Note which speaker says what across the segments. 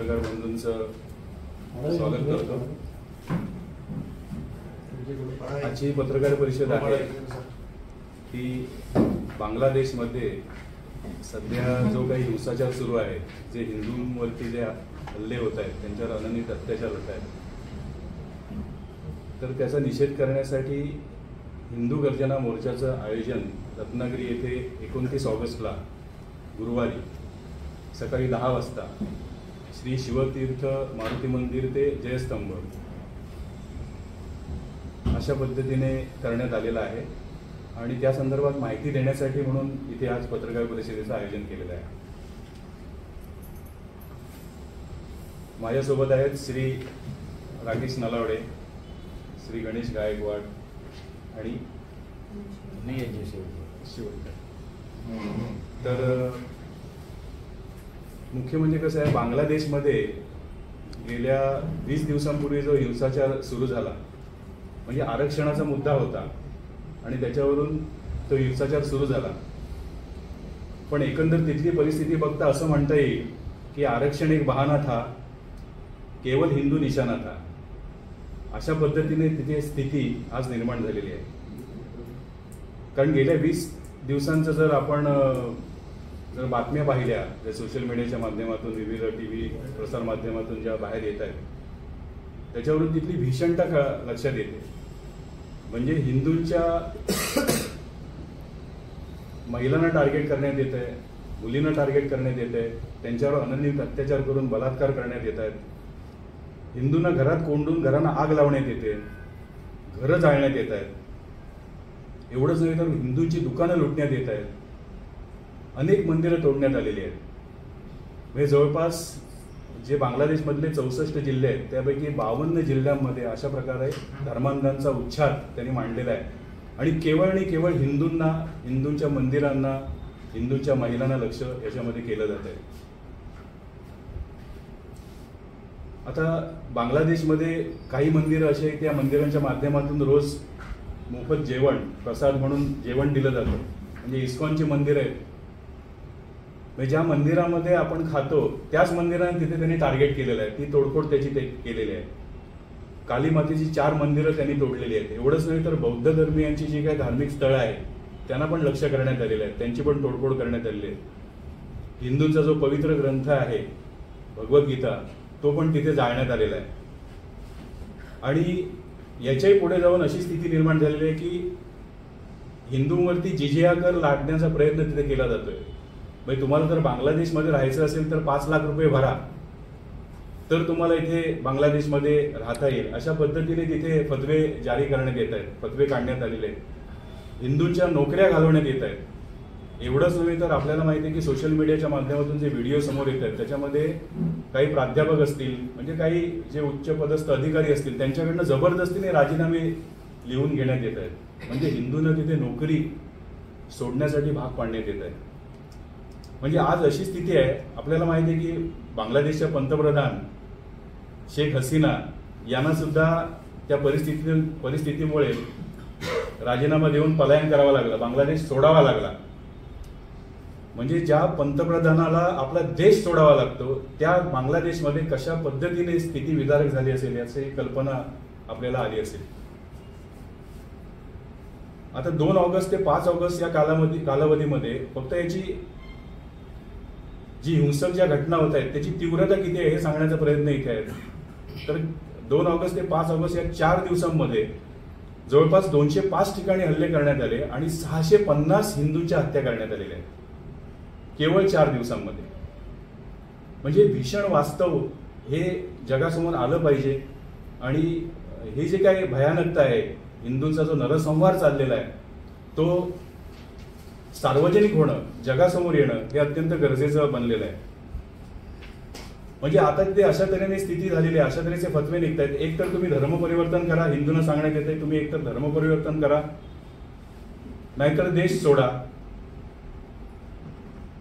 Speaker 1: पत्रकार बंधूंचं स्वागत करतो। आजची पत्रकार परिषद आहे की बांगलादेशमध्ये सध्या जो काही हिंसाचार सुरू आहे, जे हिंदूंवरती जे हल्ले होत आहेत, त्यांच्यावर अनन्वित अत्याचार होत आहेत, तर त्याचा निषेध करण्यासाठी हिंदू गर्जना मोर्चाचं आयोजन रत्नागिरी येथे 29 ऑगस्टला गुरुवारी सकाळी 10 वाजता श्री शिवतीर्थ मारुती मंदिर ते जयस्तंभ अशा पद्धतीने करण्यात आलेला आहे आणि त्या संदर्भात माहिती देण्यासाठी म्हणून इथे आज पत्रकार परिषदेचं आयोजन केलेलं आहे। माझ्यासोबत आहेत श्री राकेश नलावडे, श्री गणेश गायकवाड आणि शिवकर। तर मुख्य म्हणजे कसं आहे, बांगलादेशमध्ये गेल्या 20 दिवसांपूर्वी जो हिंसाचार सुरू झाला, म्हणजे आरक्षणाचा मुद्दा होता आणि त्याच्यावरून तो हिंसाचार सुरू झाला, पण एकंदर तिथली परिस्थिती बघता असं म्हणता येईल की आरक्षण एक बहाना था, केवळ हिंदू निशाणा था, अशा पद्धतीने तिथे स्थिती आज निर्माण झालेली आहे। कारण गेल्या 20 दिवसांचं जर आपण बातम्या पाहिल्या, ज्या सोशल मीडियाच्या माध्यमातून, विविध TV प्रसार माध्यमातून ज्या बाहेर येत आहेत, त्याच्यावरून तिथली भीषणता लक्षात येते। म्हणजे हिंदूंच्या महिलांना टार्गेट करण्यात येत आहे, मुलींना टार्गेट करण्यात येत आहे, त्यांच्यावर अनन्वित अत्याचार करून बलात्कार करण्यात येत आहेत, हिंदूंना घरात कोंडून घरांना आग लावण्यात येते, घरं जाळण्यात येत आहेत। एवढंच नव्हे तर हिंदूंची दुकानं लुटण्यात येत आहेत, अनेक मंदिरं तोडण्यात आलेली आहेत। म्हणजे जवळपास जे बांगलादेशमधले 64 जिल्हे आहेत, त्यापैकी 52 जिल्ह्यांमध्ये अशा प्रकारे धर्मांधांचा उच्छाद त्यांनी मांडलेला आहे आणि केवळ हिंदूंना, हिंदूंच्या मंदिरांना, हिंदूंच्या महिलांना लक्ष याच्यामध्ये केलं जात आहे। आता बांगलादेशमध्ये काही मंदिरं अशी आहेत, त्या मंदिरांच्या माध्यमातून रोज मोफत जेवण, प्रसाद म्हणून जेवण दिलं जातं। म्हणजे इस्कॉनची मंदिर आहेत, म्हणजे ज्या मंदिरामध्ये आपण खातो त्याच मंदिराने तिथे त्यांनी टार्गेट केलेलं आहे, ती तोडफोड त्याची केलेली आहे। काली मातेची 4 मंदिरं त्यांनी तोडलेली आहेत। एवढंच नाही तर बौद्ध धर्मीयांची जी काही धार्मिक स्थळं आहेत त्यांना पण लक्ष करण्यात आलेलं आहे, त्यांची पण तोडफोड करण्यात आलेली आहे। हिंदूंचा जो पवित्र ग्रंथ आहे भगवद्गीता, तो पण तिथे जाळण्यात आलेला आहे। आणि याच्याही पुढे जाऊन अशी स्थिती निर्माण झालेली आहे की हिंदूंवरती जिजिया कर लादण्याचा प्रयत्न तिथे केला जातोय। म्हणजे तुम्हाला जर बांगलादेशमध्ये राहायचं असेल तर 5 लाख रुपये भरा, तर तुम्हाला इथे बांगलादेशमध्ये राहता येईल, अशा पद्धतीने तिथे फतवे जारी करण्यात येत आहेत, फतवे काढण्यात आलेले आहेत, हिंदूंच्या नोकऱ्या घालवण्यात येत आहेत। एवढंच नव्हे तर आपल्याला माहिती आहे की सोशल मीडियाच्या माध्यमातून जे व्हिडिओ समोर येत आहेत त्याच्यामध्ये काही प्राध्यापक असतील, म्हणजे काही जे उच्च पदस्थ अधिकारी असतील, त्यांच्याकडनं जबरदस्तीने राजीनामे लिहून घेण्यात येत आहेत। म्हणजे हिंदूंना तिथे नोकरी सोडण्यासाठी भाग पाडण्यात येत आहे। म्हणजे आज अशी स्थिती आहे, आपल्याला माहिती आहे की बांगलादेशच्या पंतप्रधान शेख हसीना यांना सुद्धा त्या परिस्थितीमुळे राजीनामा देऊन पलायन करावं लागलं, बांगलादेश सोडावा लागला। म्हणजे ज्या पंतप्रधानाला आपला देश सोडावा लागतो, त्या बांगलादेशमध्ये कशा पद्धतीने स्थिती विदारक झाली असेल याची कल्पना आपल्याला आली असेल। आता 2 ऑगस्ट ते 5 ऑगस्ट या कालावधीमध्ये फक्त याची जी हिंसक ज्या घटना होत आहेत त्याची तीव्रता किती आहे हे सांगण्याचा प्रयत्न इथे आहे। तर 2 ऑगस्ट ते 5 ऑगस्ट या 4 दिवसांमध्ये जवळपास 205 ठिकाणी हल्ले करण्यात आले आणि 650 हिंदूंच्या हत्या करण्यात आलेल्या आहेत केवळ 4 दिवसांमध्ये। म्हणजे भीषण वास्तव हे जगासमोर आलं पाहिजे आणि हे जे काही भयानकता आहे, हिंदूंचा जो नरसंहार चाललेला आहे, तो सार्वजनिक होणं, जगासमोर येणं हे अत्यंत गरजेचं बनलेलं आहे। म्हणजे आता ते अशा तऱ्हेने स्थिती झालेली आहे, अशा तऱ्हेचे फतवे निघत आहेत। एक तर तुम्ही धर्म परिवर्तन करा, हिंदूंना सांगण्यात येते तुम्ही एकतर धर्म परिवर्तन करा, नाहीतर देश सोडा,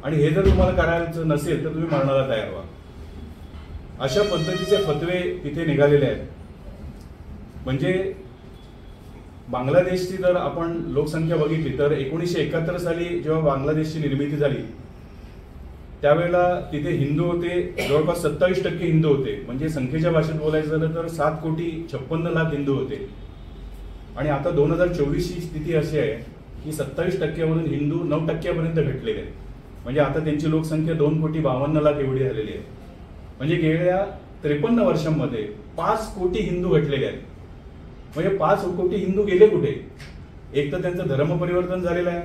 Speaker 1: आणि हे जर तुम्हाला करायचं नसेल तर तुम्ही मरणाला तयार व्हा, अशा पद्धतीचे फतवे तिथे निघालेले आहेत। म्हणजे बांगलादेशची जर आपण लोकसंख्या बघितली तर 1971 साली जेव्हा बांगलादेशची निर्मिती झाली त्यावेळेला तिथे हिंदू होते जवळपास 27% हिंदू होते. म्हणजे संख्येच्या भाषेत बोलायचं झालं तर 7,56,00,000 हिंदू होते. आणि आता 2024ची स्थिती अशी आहे की 27%वरून हिंदू 9%पर्यंत घटलेले आहेत. म्हणजे आता त्यांची लोकसंख्या 2,52,00,000 एवढी झालेली आहे. म्हणजे गेल्या 53 वर्षांमध्ये 5 कोटी हिंदू घटलेले आहेत. म्हणजे 5 कोटी हिंदू गेले कुठे? एक तर त्यांचं धर्म परिवर्तन झालेलं आहे,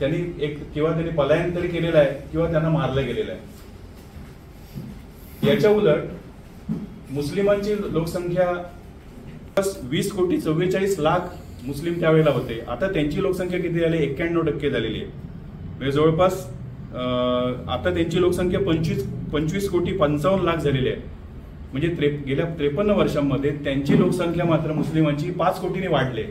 Speaker 1: त्यांनी त्यांनी पलायन तरी केलेलं आहे किंवा त्यांना मारलं गेलेलं आहे. याच्या उलट मुस्लिमांची लोकसंख्या 20,44,00,000 मुस्लिम त्यावेळेला होते. आता त्यांची लोकसंख्या किती झाली? 91% झालेली आहे. म्हणजे जवळपास आता त्यांची लोकसंख्या 25,55,00,000 झालेली आहे. म्हणजे गेल्या 53 वर्षांमध्ये त्यांची लोकसंख्या मात्र मुस्लिमांची 5 कोटीने वाढले.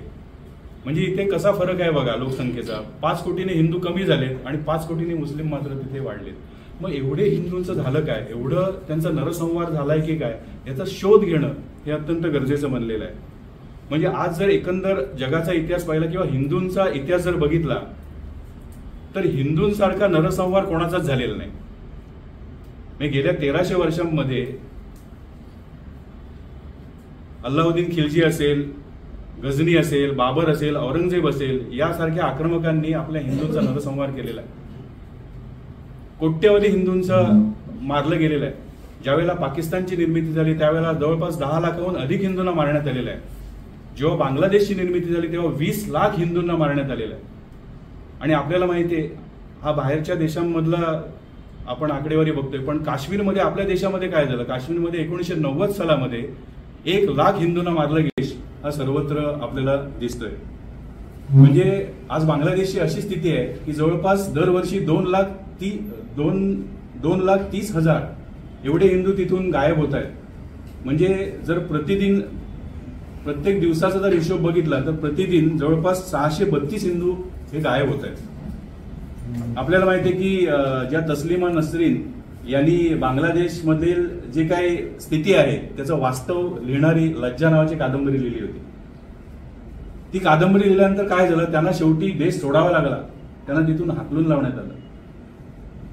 Speaker 1: म्हणजे इथे कसा फरक आहे बघा लोकसंख्येचा. 5 कोटीने हिंदू कमी झालेत आणि 5 कोटीने मुस्लिम मात्र तिथे वाढलेत. मग एवढे हिंदूंचं झालं काय? एवढं त्यांचा नरसंहार झालाय की काय? याचा शोध घेणं हे अत्यंत गरजेचं बनलेलं आहे. म्हणजे आज जर एकंदर जगाचा इतिहास पाहिला किंवा हिंदूंचा इतिहास जर बघितला तर हिंदूंसारखा नरसंहार कोणाचाच झालेला नाही. म्हणजे गेल्या 1300 वर्षांमध्ये अल्लाउद्दीन खिलजी असेल, गझनी असेल, बाबर असेल, औरंगजेब असेल, यासारख्या आक्रमकांनी आपल्या हिंदूंचा नरसंहार केलेला आहे. कोट्यवधी हिंदूंचं मारलं गेलेलं आहे. ज्यावेळेला पाकिस्तानची निर्मिती झाली त्यावेळेला जवळपास 10 लाखाहून अधिक हिंदूंना मारण्यात आलेलं आहे. जेव्हा बांगलादेशची निर्मिती झाली तेव्हा 20 लाख हिंदूंना मारण्यात आलेलं आहे. आणि आपल्याला माहिती आहे हा बाहेरच्या देशांमधला आपण आकडेवारी बघतोय, पण काश्मीरमध्ये आपल्या देशामध्ये काय झालं? काश्मीरमध्ये 1990 सालामध्ये 1 लाख हिंदूंना मारलं गेलं हा सर्वत्र आपल्याला दिसतोय. म्हणजे आज बांगलादेशची अशी स्थिती आहे की जवळपास दरवर्षी 2,30,000 एवढे हिंदू तिथून गायब होत आहेत. म्हणजे जर प्रत्येक दिवसाचा जर हिशोब बघितला तर प्रतिदिन जवळपास 632 हिंदू हे गायब होत आहेत. आपल्याला माहिती आहे की ज्या तस्लिमा नसरीन यांनी बांगलादेशमधील जे काही स्थिती आहे त्याचं वास्तव लिहिणारी लज्जा नावाची कादंबरी लिहिली होती. ती कादंबरी लिहिल्यानंतर काय झालं? त्यांना शेवटी देश सोडावा लागला, त्यांना तिथून हाकलून लावण्यात आलं.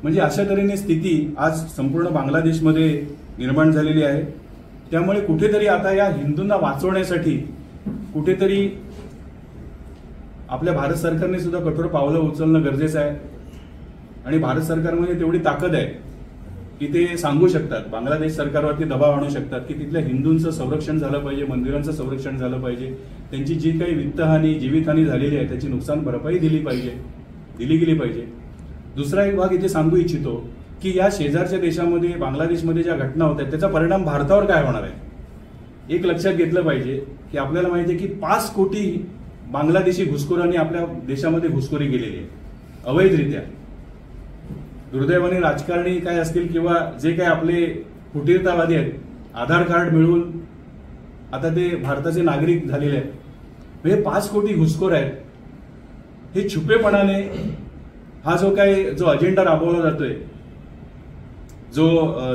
Speaker 1: म्हणजे अशा तऱ्हेने स्थिती आज संपूर्ण बांगलादेशमध्ये निर्माण झालेली आहे. त्यामुळे कुठेतरी आता या हिंदूंना वाचवण्यासाठी कुठेतरी आपल्या भारत सरकारने सुद्धा कठोर पावलं उचलणं गरजेचं आहे. आणि भारत सरकारमध्ये तेवढी ताकद आहे की ते सांगू शकतात, बांगलादेश सरकारवरती दबाव आणू शकतात की तिथल्या हिंदूंचं संरक्षण झालं पाहिजे, मंदिरांचं संरक्षण झालं पाहिजे, त्यांची जी काही वित्तहानी जीवितहानी झालेली आहे त्याची नुकसान भरपाई दिली गेली पाहिजे. दुसरा एक भाग इथे सांगू इच्छितो की या शेजारच्या देशामध्ये बांगलादेशमध्ये ज्या घटना होत आहेत त्याचा परिणाम भारतावर काय होणार आहे. एक लक्षात घेतलं पाहिजे की आपल्याला माहिती आहे की 5 कोटी बांगलादेशी घुसखोरांनी आपल्या देशामध्ये घुसखोरी केलेली आहे अवैधरित्या. दुर्दैवाने राजकारणी काय असतील किंवा जे काय आपले फुटीरतावादी आहेत, आधार कार्ड मिळवून आता ते भारताचे नागरिक झालेले आहेत. म्हणजे 5 कोटी घुसखोर आहेत. हे छुपेपणाने हा जो अजेंडा राबवला जातोय,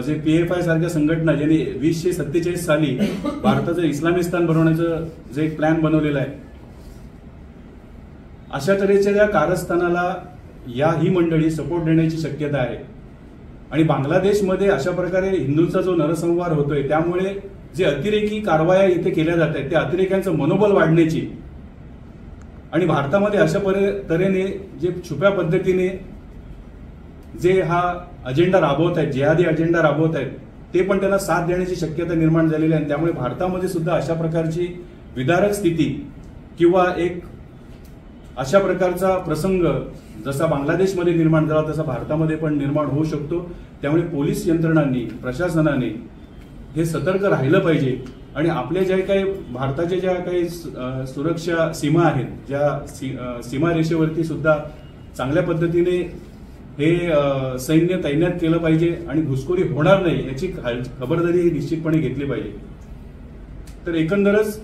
Speaker 1: जे PFI सारख्या संघटना ज्यांनी 2047 साली भारताचं इस्लामिस्तान बनवण्याचं जे एक प्लॅन बनवलेला आहे, अशा तऱ्हेच्या या कारस्थानाला ही मंडळी सपोर्ट देण्याची शक्यता आहे. आणि बांगलादेशमध्ये अशा प्रकारे हिंदूंचा जो नरसंहार होतोय त्यामुळे जे अतिरेकी कारवाया इथे केल्या जात आहेत त्या अतिरेक्यांचं मनोबल वाढण्याची आणि भारतामध्ये अशा तऱ्हेने जे छुप्या पद्धतीने जे हा अजेंडा राबवत आहेत, जिहादी अजेंडा राबवत आहेत, ते पण त्यांना साथ देण्याची शक्यता निर्माण झालेली आहे. त्यामुळे भारतामध्ये सुद्धा अशा प्रकारची विदारक स्थिती किंवा एक अशा प्रकारचा प्रसंग जसा बांगलादेशमध्ये निर्माण झाला तसा भारतामध्ये पण निर्माण होऊ शकतो. त्यामुळे पोलीस यंत्रणांनी, प्रशासनाने हे सतर्क राहिलं पाहिजे. आणि आपल्या ज्या काही भारताच्या ज्या काही सुरक्षा सीमा आहेत, ज्या सीमारेषेवरती सुद्धा चांगल्या पद्धतीने हे सैन्य तैनात केलं पाहिजे आणि घुसखोरी होणार नाही याची खबरदारी निश्चितपणे घेतली पाहिजे. तर एकंदरच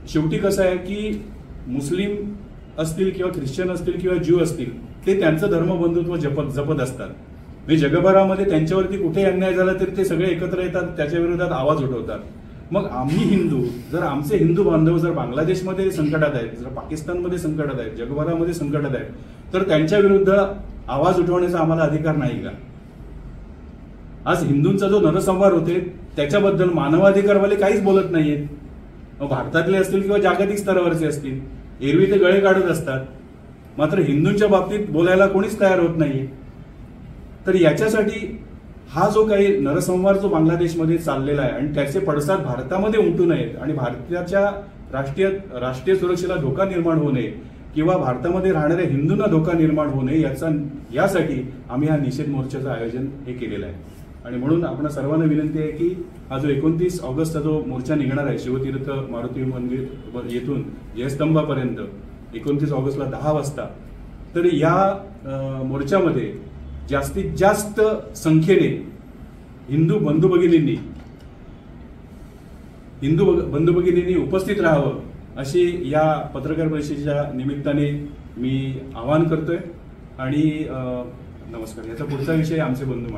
Speaker 1: शेवटी कसं आहे की मुस्लिम असतील किंवा ख्रिश्चन असतील किंवा ज्यू असतील ते त्यांचं धर्मबंधुत्व जपत असतात. म्हणजे जगभरामध्ये त्यांच्यावरती कुठे अन्याय झाला तरी ते सगळे एकत्र येतात, त्याच्या विरोधात आवाज उठवतात. मग आम्ही हिंदू, जर आमचे हिंदू बांधव जर बांगलादेशमध्ये संकटात आहेत, जर पाकिस्तानमध्ये संकटात आहेत, जगभरामध्ये संकटात आहेत, तर त्यांच्या विरुद्ध आवाज उठवण्याचा आम्हाला अधिकार नाही का? आज हिंदूंचा जो नरसंहार होते त्याच्याबद्दल मानवाधिकारवाले काहीच बोलत नाहीयेत. भारतातले असतील किंवा जागतिक स्तरावरचे असतील, एरवी ते गळे काढत असतात, मात्र हिंदूंच्या बाबतीत बोलायला कोणीच तयार होत नाहीये. तर याच्यासाठी हा जो काही नरसंहार जो बांगलादेशमध्ये चाललेला आहे आणि त्याचे पडसाद भारतामध्ये उमटू नयेत आणि भारताच्या राष्ट्रीय सुरक्षेला धोका निर्माण होऊ नये किंवा भारतामध्ये राहणाऱ्या हिंदूंना धोका निर्माण होऊ नये यासाठी आम्ही हा निषेध मोर्चाचं आयोजन हे केलेलं आहे. आणि म्हणून आपण सर्वांना विनंती आहे की हा जो 29 ऑगस्टचा जो मोर्चा निघणार आहे शिवतीर्थ मारुती मंदिर येथून जयस्तंभापर्यंत 29 ऑगस्टला 10 वाजता, तर या मोर्चामध्ये जास्तीत जास्त संख्येने हिंदू बंधू भगिनींनी उपस्थित राहावं अशी या पत्रकार परिषदेच्या निमित्ताने मी आवाहन करतोय. आणि नमस्कार. याचा पुढचा विषय आमचे बंधू